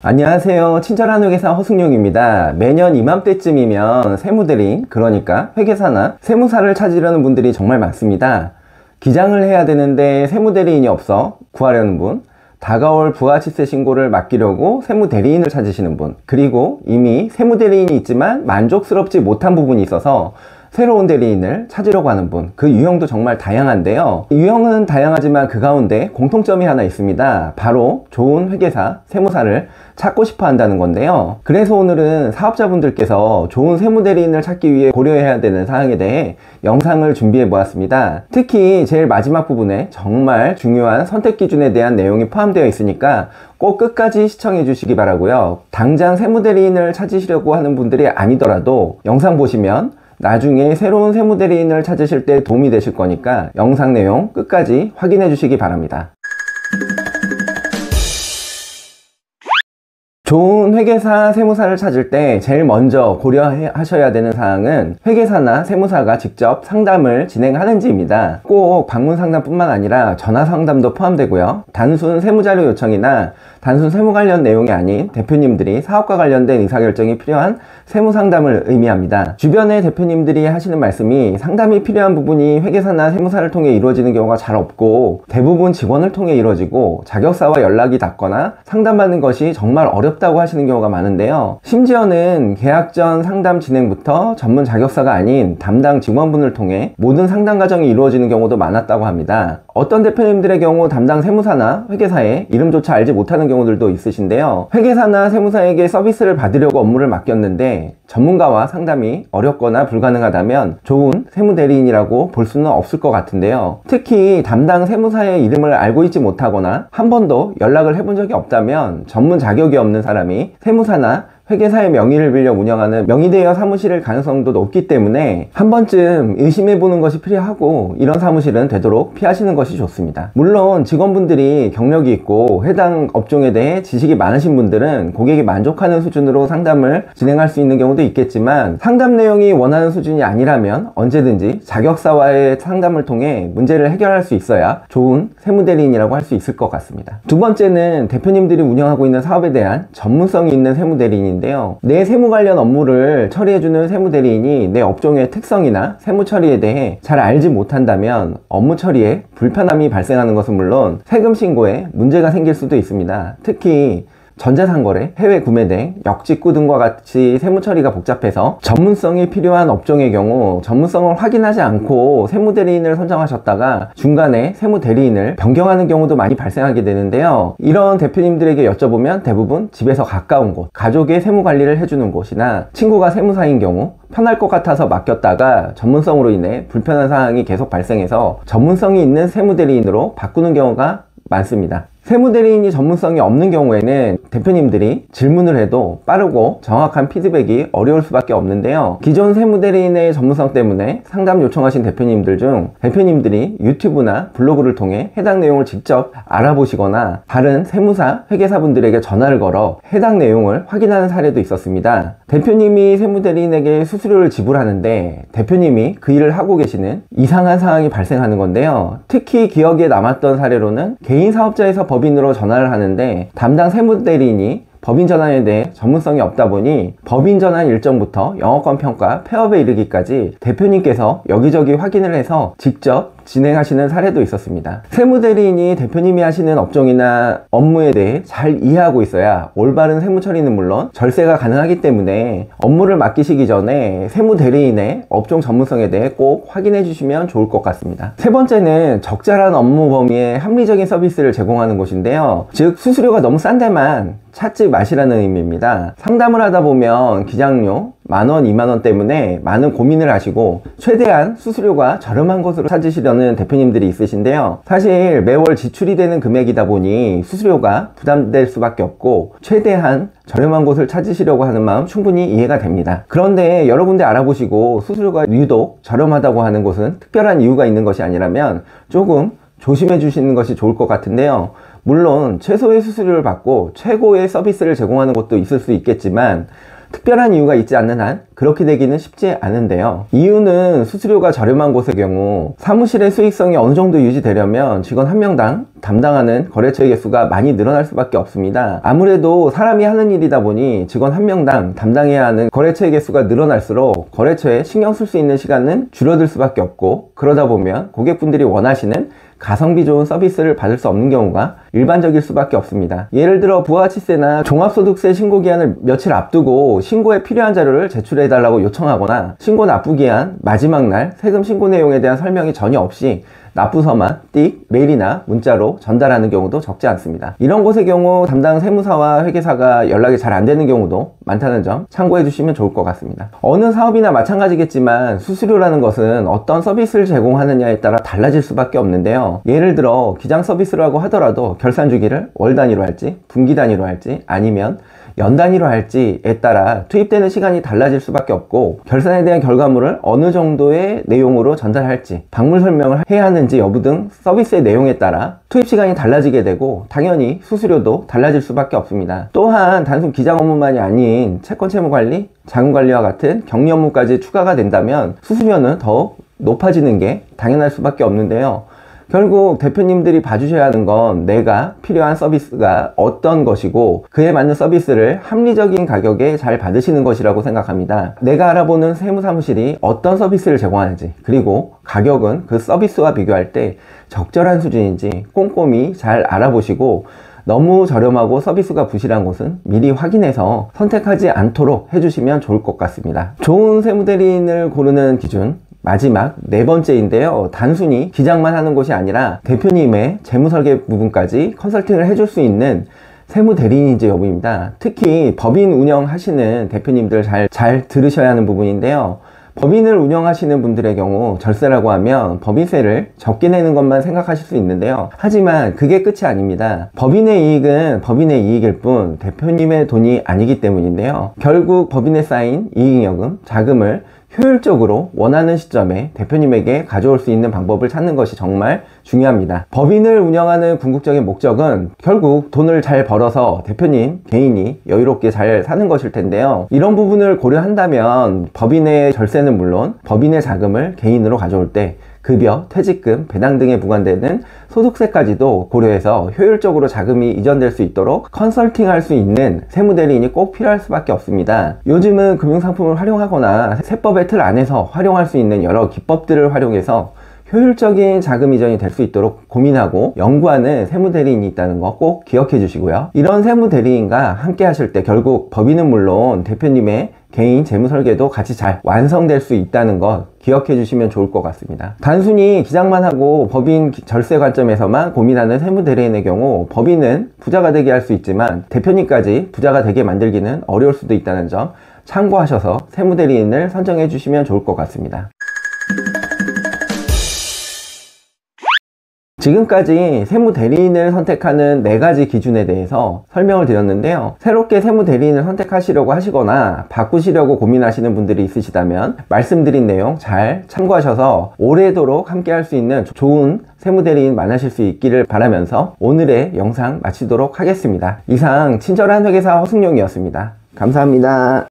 안녕하세요. 친절한 회계사 허승용입니다. 매년 이맘때쯤이면 세무대리인, 그러니까 회계사나 세무사를 찾으려는 분들이 정말 많습니다. 기장을 해야 되는데 세무대리인이 없어 구하려는 분, 다가올 부가치세 신고를 맡기려고 세무대리인을 찾으시는 분, 그리고 이미 세무대리인이 있지만 만족스럽지 못한 부분이 있어서 새로운 대리인을 찾으려고 하는 분, 그 유형도 정말 다양한데요. 유형은 다양하지만 그 가운데 공통점이 하나 있습니다. 바로 좋은 회계사, 세무사를 찾고 싶어 한다는 건데요. 그래서 오늘은 사업자분들께서 좋은 세무대리인을 찾기 위해 고려해야 되는 사항에 대해 영상을 준비해 보았습니다. 특히 제일 마지막 부분에 정말 중요한 선택 기준에 대한 내용이 포함되어 있으니까 꼭 끝까지 시청해 주시기 바라고요. 당장 세무대리인을 찾으시려고 하는 분들이 아니더라도 영상 보시면 나중에 새로운 세무대리인을 찾으실 때 도움이 되실 거니까 영상 내용 끝까지 확인해 주시기 바랍니다. 좋은 회계사, 세무사를 찾을 때 제일 먼저 고려하셔야 되는 사항은 회계사나 세무사가 직접 상담을 진행하는지입니다. 꼭 방문 상담뿐만 아니라 전화 상담도 포함되고요. 단순 세무자료 요청이나 단순 세무 관련 내용이 아닌 대표님들이 사업과 관련된 의사결정이 필요한 세무 상담을 의미합니다. 주변의 대표님들이 하시는 말씀이 상담이 필요한 부분이 회계사나 세무사를 통해 이루어지는 경우가 잘 없고 대부분 직원을 통해 이루어지고 자격사와 연락이 닿거나 상담받는 것이 정말 어렵다고 하시는 경우가 많은데요. 심지어는 계약 전 상담 진행부터 전문 자격사가 아닌 담당 직원분을 통해 모든 상담 과정이 이루어지는 경우도 많았다고 합니다. 어떤 대표님들의 경우 담당 세무사나 회계사의 이름조차 알지 못하는 경우들도 있으신데요. 회계사나 세무사에게 서비스를 받으려고 업무를 맡겼는데 전문가와 상담이 어렵거나 불가능하다면 좋은 세무대리인이라고 볼 수는 없을 것 같은데요. 특히 담당 세무사의 이름을 알고 있지 못하거나 한 번도 연락을 해본 적이 없다면 전문 자격이 없는 사람이 세무사나 회계사의 명의를 빌려 운영하는 명의대여 사무실일 가능성도 높기 때문에 한 번쯤 의심해보는 것이 필요하고 이런 사무실은 되도록 피하시는 것이 좋습니다. 물론 직원분들이 경력이 있고 해당 업종에 대해 지식이 많으신 분들은 고객이 만족하는 수준으로 상담을 진행할 수 있는 경우도 있겠지만 상담 내용이 원하는 수준이 아니라면 언제든지 자격사와의 상담을 통해 문제를 해결할 수 있어야 좋은 세무대리인이라고 할 수 있을 것 같습니다. 두 번째는 대표님들이 운영하고 있는 사업에 대한 전문성이 있는 세무대리인 내 세무 관련 업무를 처리해주는 세무대리인이 내 업종의 특성이나 세무 처리에 대해 잘 알지 못한다면 업무 처리에 불편함이 발생하는 것은 물론 세금 신고에 문제가 생길 수도 있습니다. 특히 전자상거래, 해외 구매 등 역직구 등과 같이 세무 처리가 복잡해서 전문성이 필요한 업종의 경우 전문성을 확인하지 않고 세무대리인을 선정하셨다가 중간에 세무대리인을 변경하는 경우도 많이 발생하게 되는데요. 이런 대표님들에게 여쭤보면 대부분 집에서 가까운 곳, 가족의 세무 관리를 해주는 곳이나 친구가 세무사인 경우 편할 것 같아서 맡겼다가 전문성으로 인해 불편한 사항이 계속 발생해서 전문성이 있는 세무대리인으로 바꾸는 경우가 많습니다. 세무대리인이 전문성이 없는 경우에는 대표님들이 질문을 해도 빠르고 정확한 피드백이 어려울 수밖에 없는데요. 기존 세무대리인의 전문성 때문에 상담 요청하신 대표님들 중 대표님들이 유튜브나 블로그를 통해 해당 내용을 직접 알아보시거나 다른 세무사, 회계사분들에게 전화를 걸어 해당 내용을 확인하는 사례도 있었습니다. 대표님이 세무대리인에게 수수료를 지불하는데 대표님이 그 일을 하고 계시는 이상한 상황이 발생하는 건데요. 특히 기억에 남았던 사례로는 개인 사업자에서 법인으로 전환을 하는데 담당 세무대리인이 법인 전환에 대해 전문성이 없다 보니 법인 전환 일정부터 영업권 평가, 폐업에 이르기까지 대표님께서 여기저기 확인을 해서 직접 진행하시는 사례도 있었습니다. 세무대리인이 대표님이 하시는 업종이나 업무에 대해 잘 이해하고 있어야 올바른 세무 처리는 물론 절세가 가능하기 때문에 업무를 맡기시기 전에 세무대리인의 업종 전문성에 대해 꼭 확인해 주시면 좋을 것 같습니다. 세 번째는 적절한 업무 범위에 합리적인 서비스를 제공하는 곳인데요. 즉 수수료가 너무 싼 데만 찾지 마시라는 의미입니다. 상담을 하다 보면 기장료 10,000원, 20,000원 때문에 많은 고민을 하시고 최대한 수수료가 저렴한 곳으로 찾으시려는 대표님들이 있으신데요. 사실 매월 지출이 되는 금액이다 보니 수수료가 부담될 수밖에 없고 최대한 저렴한 곳을 찾으시려고 하는 마음 충분히 이해가 됩니다. 그런데 여러 군데 알아보시고 수수료가 유독 저렴하다고 하는 곳은 특별한 이유가 있는 것이 아니라면 조금 조심해 주시는 것이 좋을 것 같은데요. 물론 최소의 수수료를 받고 최고의 서비스를 제공하는 곳도 있을 수 있겠지만 특별한 이유가 있지 않는 한 그렇게 되기는 쉽지 않은데요. 이유는 수수료가 저렴한 곳의 경우 사무실의 수익성이 어느 정도 유지되려면 직원 한 명당 담당하는 거래처의 개수가 많이 늘어날 수밖에 없습니다. 아무래도 사람이 하는 일이다 보니 직원 한 명당 담당해야 하는 거래처의 개수가 늘어날수록 거래처에 신경 쓸 수 있는 시간은 줄어들 수밖에 없고, 그러다 보면 고객분들이 원하시는 가성비 좋은 서비스를 받을 수 없는 경우가 일반적일 수밖에 없습니다. 예를 들어 부가가치세나 종합소득세 신고 기한을 며칠 앞두고 신고에 필요한 자료를 제출해달라고 요청하거나, 신고 납부 기한 마지막 날 세금 신고 내용에 대한 설명이 전혀 없이 납부서만 띡 메일이나 문자로 전달하는 경우도 적지 않습니다. 이런 곳의 경우 담당 세무사와 회계사가 연락이 잘 안 되는 경우도 많다는 점 참고해 주시면 좋을 것 같습니다. 어느 사업이나 마찬가지겠지만 수수료라는 것은 어떤 서비스를 제공하느냐에 따라 달라질 수밖에 없는데요. 예를 들어 기장 서비스라고 하더라도 결산 주기를 월 단위로 할지 분기 단위로 할지 아니면 연 단위로 할지에 따라 투입되는 시간이 달라질 수밖에 없고, 결산에 대한 결과물을 어느 정도의 내용으로 전달할지, 방문 설명을 해야 하는지 여부 등 서비스의 내용에 따라 투입 시간이 달라지게 되고 당연히 수수료도 달라질 수밖에 없습니다. 또한 단순 기장 업무만이 아닌 채권 채무 관리, 자금 관리와 같은 격리 업무까지 추가가 된다면 수수료는 더욱 높아지는 게 당연할 수밖에 없는데요. 결국 대표님들이 봐주셔야 하는 건 내가 필요한 서비스가 어떤 것이고 그에 맞는 서비스를 합리적인 가격에 잘 받으시는 것이라고 생각합니다. 내가 알아보는 세무사무실이 어떤 서비스를 제공하는지, 그리고 가격은 그 서비스와 비교할 때 적절한 수준인지 꼼꼼히 잘 알아보시고, 너무 저렴하고 서비스가 부실한 곳은 미리 확인해서 선택하지 않도록 해주시면 좋을 것 같습니다. 좋은 세무대리인을 고르는 기준, 마지막 네 번째인데요. 단순히 기장만 하는 곳이 아니라 대표님의 재무설계 부분까지 컨설팅을 해줄 수 있는 세무대리인인지 여부입니다. 특히 법인 운영하시는 대표님들 잘 들으셔야 하는 부분인데요. 법인을 운영하시는 분들의 경우 절세라고 하면 법인세를 적게 내는 것만 생각하실 수 있는데요. 하지만 그게 끝이 아닙니다. 법인의 이익은 법인의 이익일 뿐 대표님의 돈이 아니기 때문인데요. 결국 법인에 쌓인 이익잉여금, 자금을 효율적으로 원하는 시점에 대표님에게 가져올 수 있는 방법을 찾는 것이 정말 중요합니다. 법인을 운영하는 궁극적인 목적은 결국 돈을 잘 벌어서 대표님 개인이 여유롭게 잘 사는 것일 텐데요. 이런 부분을 고려한다면 법인의 절세는 물론 법인의 자금을 개인으로 가져올 때 급여, 퇴직금, 배당 등에 부과되는 소득세까지도 고려해서 효율적으로 자금이 이전될 수 있도록 컨설팅할 수 있는 세무대리인이 꼭 필요할 수밖에 없습니다. 요즘은 금융상품을 활용하거나 세법의 틀 안에서 활용할 수 있는 여러 기법들을 활용해서 효율적인 자금 이전이 될 수 있도록 고민하고 연구하는 세무대리인이 있다는 거 꼭 기억해 주시고요. 이런 세무대리인과 함께 하실 때 결국 법인은 물론 대표님의 개인 재무설계도 같이 잘 완성될 수 있다는 것 기억해 주시면 좋을 것 같습니다. 단순히 기장만 하고 법인 절세 관점에서만 고민하는 세무대리인의 경우 법인은 부자가 되게 할 수 있지만 대표님까지 부자가 되게 만들기는 어려울 수도 있다는 점 참고하셔서 세무대리인을 선정해 주시면 좋을 것 같습니다. 지금까지 세무대리인을 선택하는 4가지 기준에 대해서 설명을 드렸는데요. 새롭게 세무대리인을 선택하시려고 하시거나 바꾸시려고 고민하시는 분들이 있으시다면 말씀드린 내용 잘 참고하셔서 오래도록 함께 할 수 있는 좋은 세무대리인 만나실 수 있기를 바라면서 오늘의 영상 마치도록 하겠습니다. 이상 친절한 회계사 허승용이었습니다. 감사합니다.